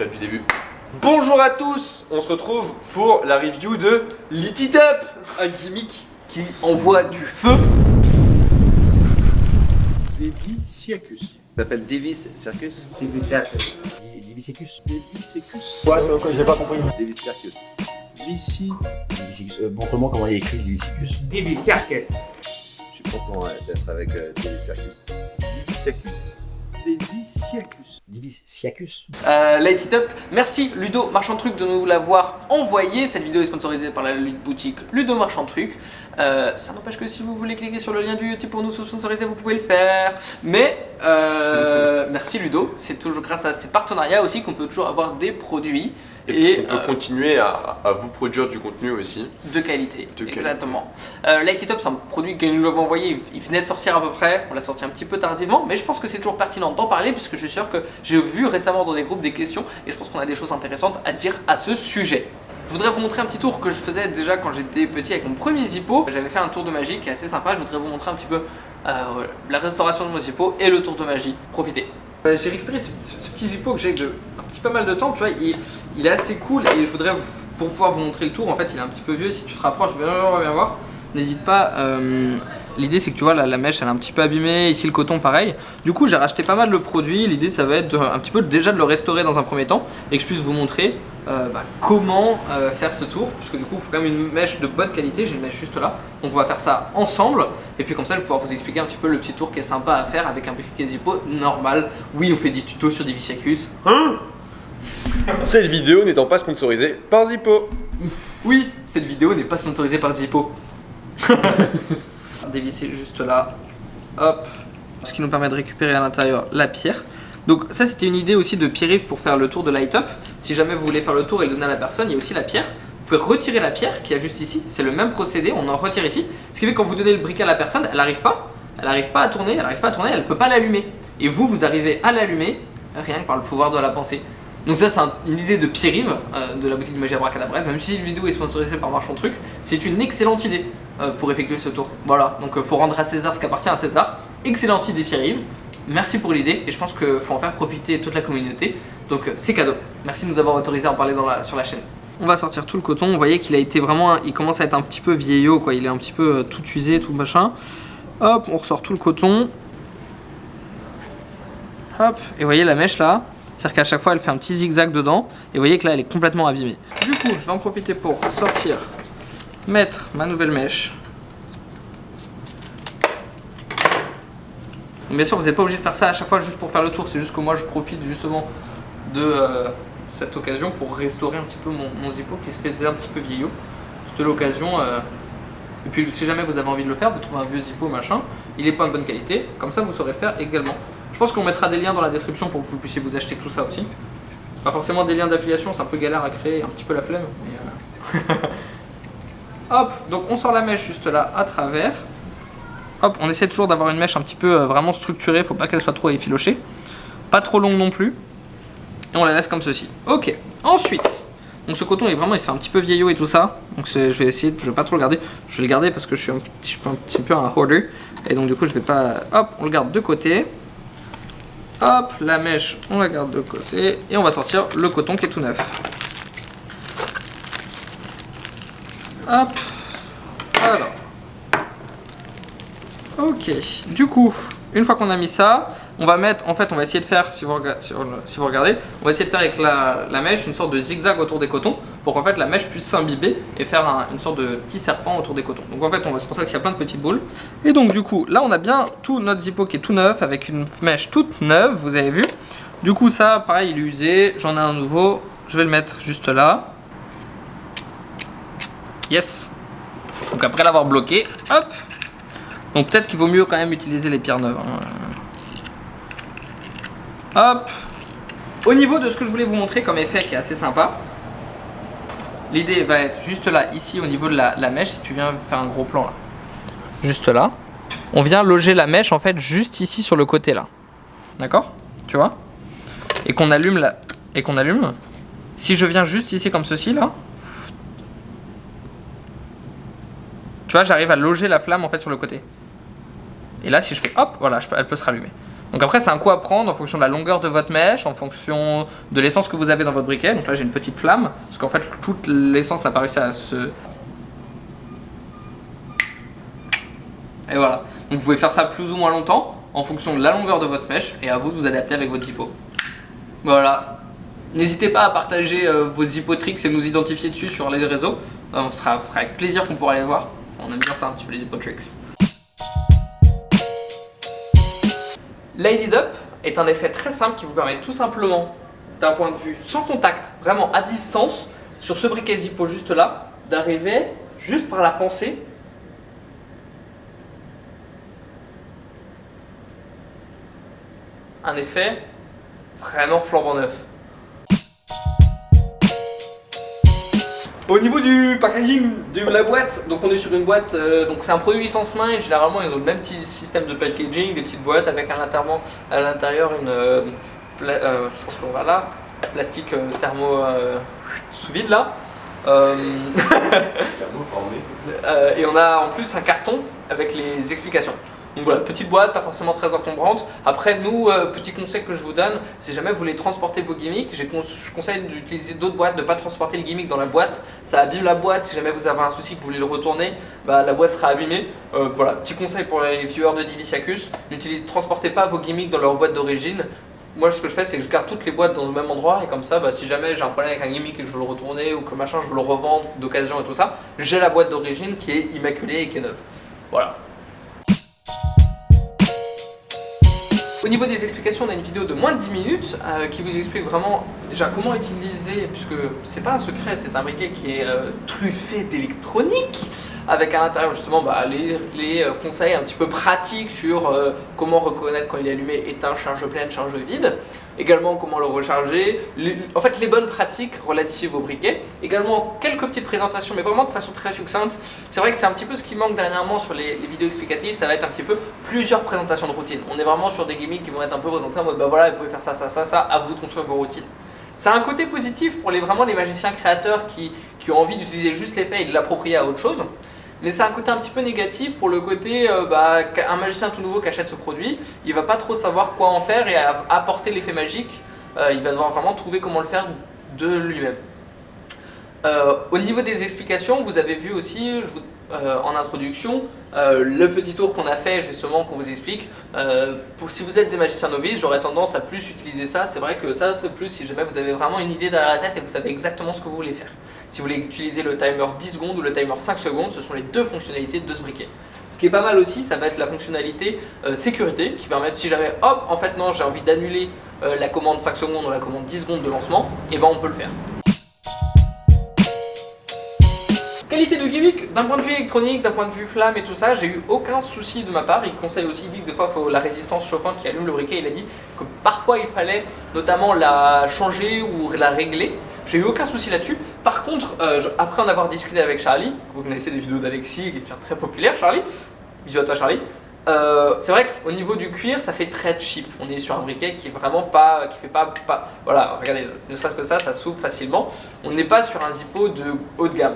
clap du début. Bonjour à tous, on se retrouve pour la review de Lit It Up, un gimmick qui envoie du feu. Diviciacus. Ça s'appelle Divis Circus. Diviciacus. Divicecus. Diviciacus. Ouais, j'ai pas compris. Divis Circus. Vici. Montre-moi comment il est écrit Divicecus. Diviciacus. Je suis content d'être avec Divis Circus. Diviciacus. Diviciacus. Diviciacus. Light It Up, merci Ludo Marchand Truc de nous l'avoir envoyé. Cette vidéo est sponsorisée par la boutique Ludo Marchand Truc. Ça n'empêche que si vous voulez cliquer sur le lien du YouTube pour nous sponsoriser, vous pouvez le faire. Mais merci Ludo, c'est toujours grâce à ces partenariats aussi qu'on peut toujours avoir des produits. Et on peut continuer à vous produire du contenu aussi. De qualité, exactement. Light It Up, c'est un produit que nous l'avons envoyé, il venait de sortir à peu près, on l'a sorti un petit peu tardivement, mais je pense que c'est toujours pertinent d'en parler puisque je suis sûr que j'ai vu récemment dans des groupes des questions et je pense qu'on a des choses intéressantes à dire à ce sujet. Je voudrais vous montrer un petit tour que je faisais déjà quand j'étais petit avec mon premier Zippo. J'avais fait un tour de magie qui est assez sympa, je voudrais vous montrer un petit peu la restauration de mon Zippo et le tour de magie. Profitez. J'ai récupéré ce petit Zippo que j'ai de un petit pas mal de temps, tu vois, il est assez cool et je voudrais, pour pouvoir vous montrer le tour, en fait il est un petit peu vieux, si tu te rapproches, viens voir, n'hésite pas, l'idée c'est que tu vois la mèche elle est un petit peu abîmée, ici le coton pareil, du coup j'ai racheté pas mal de produits, l'idée ça va être un petit peu déjà de le restaurer dans un premier temps et que je puisse vous montrer comment faire ce tour, puisque du coup il faut quand même une mèche de bonne qualité, j'ai une mèche juste là, donc on va faire ça ensemble et puis comme ça je vais pouvoir vous expliquer un petit peu le petit tour qui est sympa à faire avec un briquet Zippo normal. Oui, on fait des tutos sur Diviciacus. Cette vidéo n'étant pas sponsorisée par Zippo. Oui, cette vidéo n'est pas sponsorisée par Zippo. Dévisser juste là, hop, ce qui nous permet de récupérer à l'intérieur la pierre. Donc ça c'était une idée aussi de Pierre-Yves pour faire le tour de Light Up. Si jamais vous voulez faire le tour et le donner à la personne, il y a aussi la pierre. Vous pouvez retirer la pierre qui est juste ici, c'est le même procédé, on en retire ici. Ce qui fait que quand vous donnez le briquet à la personne, elle n'arrive pas à tourner, elle ne peut pas l'allumer. Et vous arrivez à l'allumer rien que par le pouvoir de la pensée. Donc ça c'est une idée de Pierre-Yves de la boutique de magie Abracadabra. Même si la vidéo est sponsorisée par Marchand Truc, c'est une excellente idée pour effectuer ce tour. Voilà, donc faut rendre à César ce qui appartient à César. Excellente idée Pierre-Yves. Merci pour l'idée et je pense qu'il faut en faire profiter toute la communauté. Donc c'est cadeau. Merci de nous avoir autorisé à en parler sur la chaîne. On va sortir tout le coton. Vous voyez qu'il a été vraiment, il commence à être un petit peu vieillot quoi. Il est un petit peu tout usé, tout machin. Hop, on ressort tout le coton. Hop, et vous voyez la mèche là. C'est-à-dire qu'à chaque fois elle fait un petit zigzag dedans. Et vous voyez que là elle est complètement abîmée. Du coup, je vais en profiter pour sortir, mettre ma nouvelle mèche. Donc bien sûr vous n'êtes pas obligé de faire ça à chaque fois juste pour faire le tour, c'est juste que moi je profite justement de cette occasion pour restaurer un petit peu mon Zippo qui se faisait un petit peu vieillot. C'était l'occasion, et puis si jamais vous avez envie de le faire, vous trouvez un vieux Zippo machin, il n'est pas de bonne qualité, comme ça vous saurez le faire également. Je pense qu'on mettra des liens dans la description pour que vous puissiez vous acheter tout ça aussi. Pas forcément des liens d'affiliation, c'est un peu galère à créer, un petit peu la flemme. Mais hop, donc on sort la mèche juste là à travers. Hop, on essaie toujours d'avoir une mèche un petit peu vraiment structurée, faut pas qu'elle soit trop effilochée. Pas trop longue non plus. Et on la laisse comme ceci. Ok, ensuite, donc ce coton est vraiment, il se fait un petit peu vieillot et tout ça. Donc je vais essayer, je vais pas trop le garder. Je vais le garder parce que je suis un petit peu un hoarder. Et donc du coup je vais pas, hop, on le garde de côté. Hop, la mèche, on la garde de côté. Et on va sortir le coton qui est tout neuf. Hop, alors. Ok, du coup, une fois qu'on a mis ça, on va mettre, en fait on va essayer de faire, si vous regardez, on va essayer de faire avec la mèche une sorte de zigzag autour des cotons pour qu'en fait la mèche puisse s'imbiber et faire une sorte de petit serpent autour des cotons. Donc en fait c'est pour ça qu'il y a plein de petites boules. Et donc du coup, là on a bien tout notre Zippo qui est tout neuf avec une mèche toute neuve, vous avez vu. Du coup ça, pareil, il est usé, j'en ai un nouveau, je vais le mettre juste là. Yes. Donc après l'avoir bloqué, hop. Donc peut-être qu'il vaut mieux quand même utiliser les pierres neuves. Hop. Au niveau de ce que je voulais vous montrer comme effet qui est assez sympa, l'idée va être juste là, ici au niveau de la mèche, si tu viens faire un gros plan là. Juste là. On vient loger la mèche en fait juste ici sur le côté là. D'accord? Tu vois? Et qu'on allume là. Et qu'on allume. Si je viens juste ici comme ceci là. Tu vois, j'arrive à loger la flamme en fait sur le côté. Et là, si je fais hop, voilà, elle peut se rallumer. Donc après, c'est un coup à prendre en fonction de la longueur de votre mèche, en fonction de l'essence que vous avez dans votre briquet. Donc là, j'ai une petite flamme, parce qu'en fait, toute l'essence n'a pas réussi à se... Et voilà. Donc vous pouvez faire ça plus ou moins longtemps, en fonction de la longueur de votre mèche, et à vous de vous adapter avec votre zippo. Voilà. N'hésitez pas à partager vos zippo tricks et nous identifier dessus sur les réseaux. On fera avec plaisir qu'on pourra les voir. On aime bien ça un petit peu les zippo tricks. Light Up est un effet très simple qui vous permet tout simplement, d'un point de vue sans contact, vraiment à distance, sur ce briquet zippo juste là, d'arriver juste par la pensée un effet vraiment flambant neuf. Au niveau du packaging de la boîte, donc on est sur une boîte, donc c'est un produit licence main et généralement ils ont le même petit système de packaging, des petites boîtes avec à l'intérieur une, je pense qu'on va là, plastique thermo sous vide là. Et on a en plus un carton avec les explications. Donc voilà, petite boîte, pas forcément très encombrante. Après, nous, petit conseil que je vous donne, si jamais vous voulez transporter vos gimmicks, je conseille d'utiliser d'autres boîtes, de ne pas transporter le gimmick dans la boîte. Ça abîme la boîte, si jamais vous avez un souci que vous voulez le retourner, bah, la boîte sera abîmée. Voilà, petit conseil pour les viewers de Divisiacus, transportez pas vos gimmicks dans leur boîte d'origine. Moi, ce que je fais, c'est que je garde toutes les boîtes dans le même endroit et comme ça, bah, si jamais j'ai un problème avec un gimmick et que je veux le retourner ou que machin, je veux le revendre d'occasion et tout ça, j'ai la boîte d'origine qui est immaculée et qui est neuve. Voilà. Au niveau des explications, on a une vidéo de moins de 10 minutes qui vous explique vraiment déjà comment utiliser, puisque c'est pas un secret, c'est un briquet qui est truffé d'électronique, avec à l'intérieur justement bah, les conseils un petit peu pratiques sur comment reconnaître quand il est allumé, éteint, charge pleine, charge vide. Également comment le recharger, en fait les bonnes pratiques relatives au briquet. Également quelques petites présentations mais vraiment de façon très succincte. C'est vrai que c'est un petit peu ce qui manque dernièrement sur les vidéos explicatives, ça va être un petit peu plusieurs présentations de routine. On est vraiment sur des gimmicks qui vont être un peu présentés en mode bah voilà, vous pouvez faire ça, ça, ça, ça, à vous de construire vos routines. Ça a un côté positif pour vraiment les magiciens créateurs qui ont envie d'utiliser juste l'effet et de l'approprier à autre chose. Mais c'est un côté un petit peu négatif pour le côté un magicien tout nouveau qui achète ce produit, il va pas trop savoir quoi en faire et apporter l'effet magique, il va devoir vraiment trouver comment le faire de lui-même. Au niveau des explications, vous avez vu aussi en introduction le petit tour qu'on a fait justement qu'on vous explique. Si vous êtes des magiciens novices, j'aurais tendance à plus utiliser ça. C'est vrai que ça c'est plus si jamais vous avez vraiment une idée derrière la tête et vous savez exactement ce que vous voulez faire. Si vous voulez utiliser le timer 10 secondes ou le timer 5 secondes, ce sont les deux fonctionnalités de ce briquet. Ce qui est pas mal aussi, ça va être la fonctionnalité sécurité qui permet si jamais hop en fait non j'ai envie d'annuler la commande 5 secondes ou la commande 10 secondes de lancement, et ben on peut le faire. Qualité de gimmick, d'un point de vue électronique, d'un point de vue flamme et tout ça, j'ai eu aucun souci de ma part. Il conseille aussi, il dit que des fois il faut la résistance chauffante qui allume le briquet. Il a dit que parfois il fallait notamment la changer ou la régler. J'ai eu aucun souci là-dessus. Par contre, après en avoir discuté avec Charlie, vous connaissez des vidéos d'Alexis qui devient très populaire, Charlie. Bisous à toi Charlie. C'est vrai qu'au niveau du cuir, ça fait très cheap. On est sur un briquet qui est vraiment pas, qui fait pas, voilà, regardez, ne serait-ce que ça s'ouvre facilement. On n'est pas sur un zippo de haut de gamme.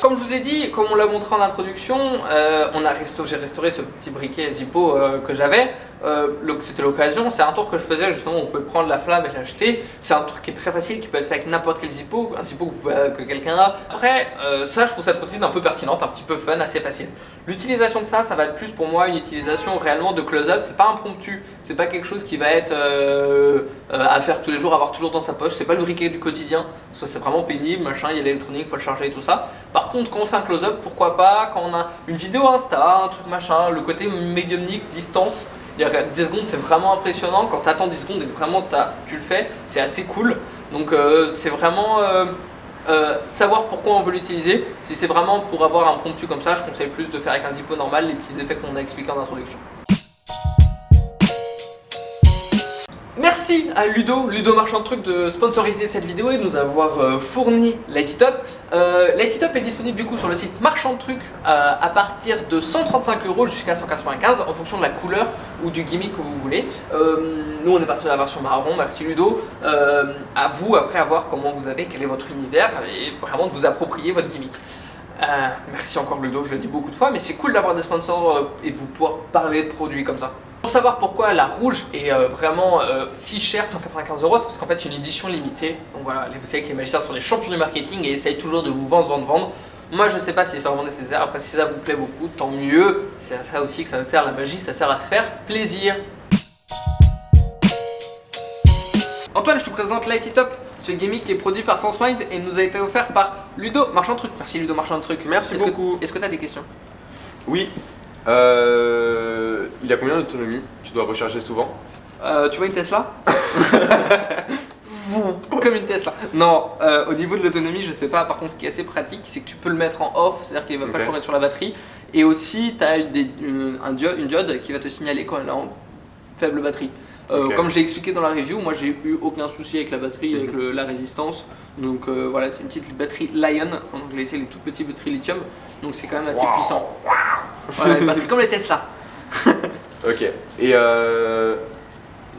Comme je vous ai dit, comme on l'a montré en introduction, j'ai restauré ce petit briquet Zippo que j'avais. C'était l'occasion, c'est un tour que je faisais justement où on pouvait prendre la flamme et l'acheter. C'est un truc qui est très facile, qui peut être fait avec n'importe quel Zippo, un Zippo que quelqu'un a. Après, ça je trouve cette routine un peu pertinente, un petit peu fun, assez facile. L'utilisation de ça va être plus pour moi une utilisation réellement de close-up. C'est pas impromptu, c'est pas quelque chose qui va être à faire tous les jours, avoir toujours dans sa poche. C'est pas le briquet du quotidien, soit c'est vraiment pénible, machin, il y a l'électronique, faut le charger et tout ça. Par contre, quand on fait un close-up, pourquoi pas, quand on a une vidéo Insta, un truc machin, le côté médiumnique, distance, il y a 10 secondes, c'est vraiment impressionnant. Quand tu attends 10 secondes et que vraiment tu le fais, c'est assez cool. Donc c'est vraiment savoir pourquoi on veut l'utiliser. Si c'est vraiment pour avoir un promptu comme ça, je conseille plus de faire avec un Zippo normal, les petits effets qu'on a expliqués en introduction. Merci à Ludo Marchand de Trucs de sponsoriser cette vidéo et de nous avoir fourni Light It Up. Light It Up est disponible du coup sur le site Marchand de Trucs à partir de 135 € jusqu'à 195 en fonction de la couleur ou du gimmick que vous voulez. Nous on est parti de la version marron, merci Ludo. À vous après à voir comment vous avez, quel est votre univers et vraiment de vous approprier votre gimmick. Merci encore Ludo, je le dis beaucoup de fois, mais c'est cool d'avoir des sponsors et de vous pouvoir parler de produits comme ça. Pour savoir pourquoi la rouge est vraiment si chère, 195 €, c'est parce qu'en fait c'est une édition limitée. Donc voilà, vous savez que les magiciens sont les champions du marketing et essayent toujours de vous vendre. Moi je sais pas si c'est vraiment nécessaire, après si ça vous plaît beaucoup, tant mieux. C'est à ça aussi que ça sert la magie, ça sert à se faire plaisir. Antoine, je te présente Light It Up, ce gimmick qui est produit par SenseMind et nous a été offert par Ludo Marchand de Trucs. Merci Ludo Marchand de Trucs. Merci beaucoup. Est-ce que tu as des questions? Oui. Il a combien d'autonomie? Tu dois recharger souvent? Tu vois une Tesla? Comme une Tesla. Non, au niveau de l'autonomie, je sais pas. Par contre, ce qui est assez pratique, c'est que tu peux le mettre en off, c'est-à-dire qu'il va pas changer sur la batterie. Et aussi, tu as une diode qui va te signaler quand elle est en faible batterie. Comme je l'ai expliqué dans la review, moi j'ai eu aucun souci avec la batterie, avec la résistance. Donc voilà, c'est une petite batterie Lion. En anglais, c'est les toutes petites batteries lithium. Donc c'est quand même assez puissant. Voilà, une batterie comme les Tesla. Ok. Et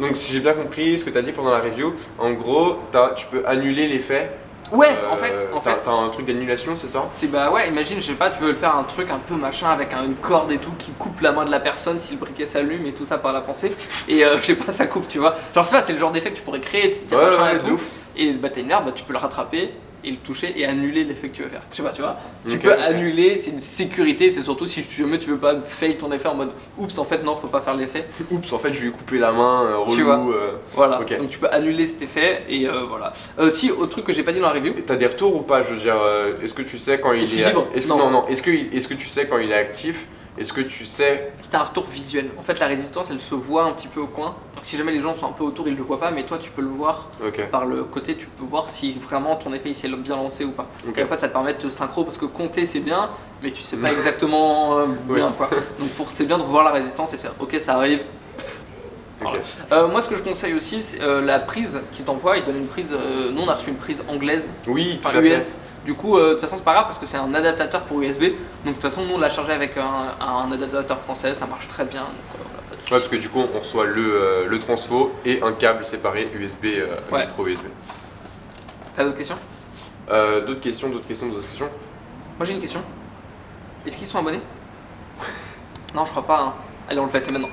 donc si j'ai bien compris ce que tu as dit pendant la review, en gros, tu peux annuler l'effet. Ouais, en fait. T'as un truc d'annulation, c'est ça? C'est bah ouais, imagine, je sais pas, tu veux faire un truc un peu machin avec une corde et tout qui coupe la main de la personne si le briquet s'allume et tout ça par la pensée. Et je sais pas, ça coupe, tu vois. Genre, c'est pas, c'est le genre d'effet que tu pourrais créer, machin et tout. Et bah t'as une herbe, bah, tu peux le rattraper et le toucher et annuler l'effet que tu veux faire. Je sais pas, tu vois. Tu peux annuler, c'est une sécurité, c'est surtout si tu veux pas fail ton effet en mode oups, en fait non, faut pas faire l'effet. Oups, en fait je lui ai coupé la main, relou. Tu vois. Voilà, donc tu peux annuler cet effet et voilà. Aussi, autre truc que j'ai pas dit dans la review. T'as des retours ou pas? Je veux dire, est-ce que tu sais quand il est libre? Est-ce que tu sais quand il est actif? Est-ce que tu sais? T'as un retour visuel. En fait, la résistance, elle se voit un petit peu au coin. Donc, si jamais les gens sont un peu autour, ils le voient pas, mais toi, tu peux le voir par le côté. Tu peux voir si vraiment ton effet il s'est bien lancé ou pas. Et en fait, ça te permet de te synchro parce que compter c'est bien, mais tu sais pas exactement bien quoi. Donc, c'est bien de voir la résistance et de faire OK, ça arrive. Moi, ce que je conseille aussi, c'est la prise qu'ils t'envoient. Ils donnent une prise. Nous, on a reçu une prise anglaise. Oui, tout enfin, à US. fait. Du coup, de toute façon, c'est pas grave parce que c'est un adaptateur pour USB. Donc, de toute façon, nous, on l'a chargé avec un adaptateur français. Ça marche très bien. Donc, voilà, pas de soucis. Ouais, parce que du coup, on reçoit le transfo et un câble séparé USB, micro USB. T'as d'autres questions? D'autres questions. Moi, j'ai une question. Est-ce qu'ils sont abonnés? Non, je crois pas. Hein. Allez, on le fait, c'est maintenant.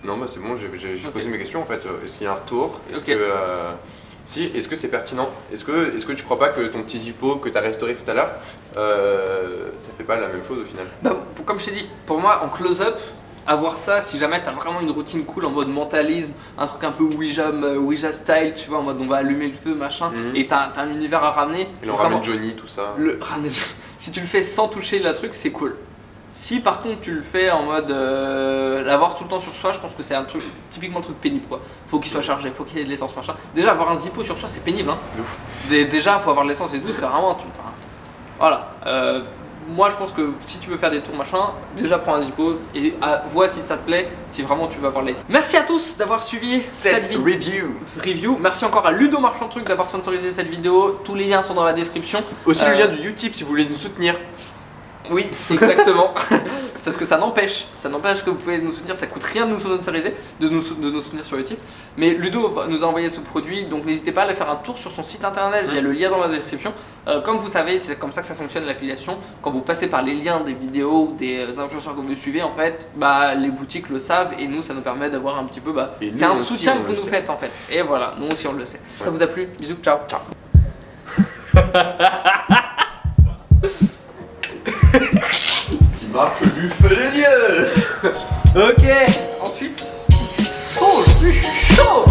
Non, bah c'est bon, j'ai posé mes questions en fait. Est-ce qu'il y a un retour? Est-ce que c'est pertinent? Est-ce que tu crois pas que ton petit zippo que tu as restauré tout à l'heure, ça fait pas la même chose au final? Bah, comme je t'ai dit, pour moi en close-up, avoir ça, si jamais t'as vraiment une routine cool en mode mentalisme, un truc un peu Ouija style, tu vois, en mode on va allumer le feu, machin, et t'as un univers à ramener. Et on ramène Johnny, tout ça. Si tu le fais sans toucher le truc, c'est cool. Si par contre tu le fais en mode l'avoir tout le temps sur soi, je pense que c'est un truc typiquement le truc pénible quoi. Faut qu'il soit chargé, faut qu'il y ait de l'essence machin. Déjà avoir un zippo sur soi c'est pénible hein. Ouf. Déjà faut avoir de l'essence et tout, c'est vraiment voilà. Moi je pense que si tu veux faire des tours machin, déjà prends un zippo et vois si ça te plaît, si vraiment tu veux avoir l'aide. Merci à tous d'avoir suivi cette review. Merci encore à Ludo Marchand de Trucs d'avoir sponsorisé cette vidéo. Tous les liens sont dans la description. Aussi le lien du Utip si vous voulez nous soutenir. Oui, exactement. C'est ce que ça n'empêche que vous pouvez nous soutenir, ça coûte rien de nous sponsoriser, de nous soutenir sur Utip. Mais Ludo nous a envoyé ce produit, donc n'hésitez pas à aller faire un tour sur son site internet, il y a le lien dans la description. Comme vous savez, c'est comme ça que ça fonctionne l'affiliation. Quand vous passez par les liens des vidéos ou des influenceurs que vous suivez, en fait, bah, les boutiques le savent et nous ça nous permet d'avoir un petit peu, c'est un soutien que vous nous faites en fait. Et voilà, nous aussi on le sait. Ça vous a plu? Bisous, ciao. Qui marque du feu des dieux. Ok, ensuite. Oh, je suis chaud.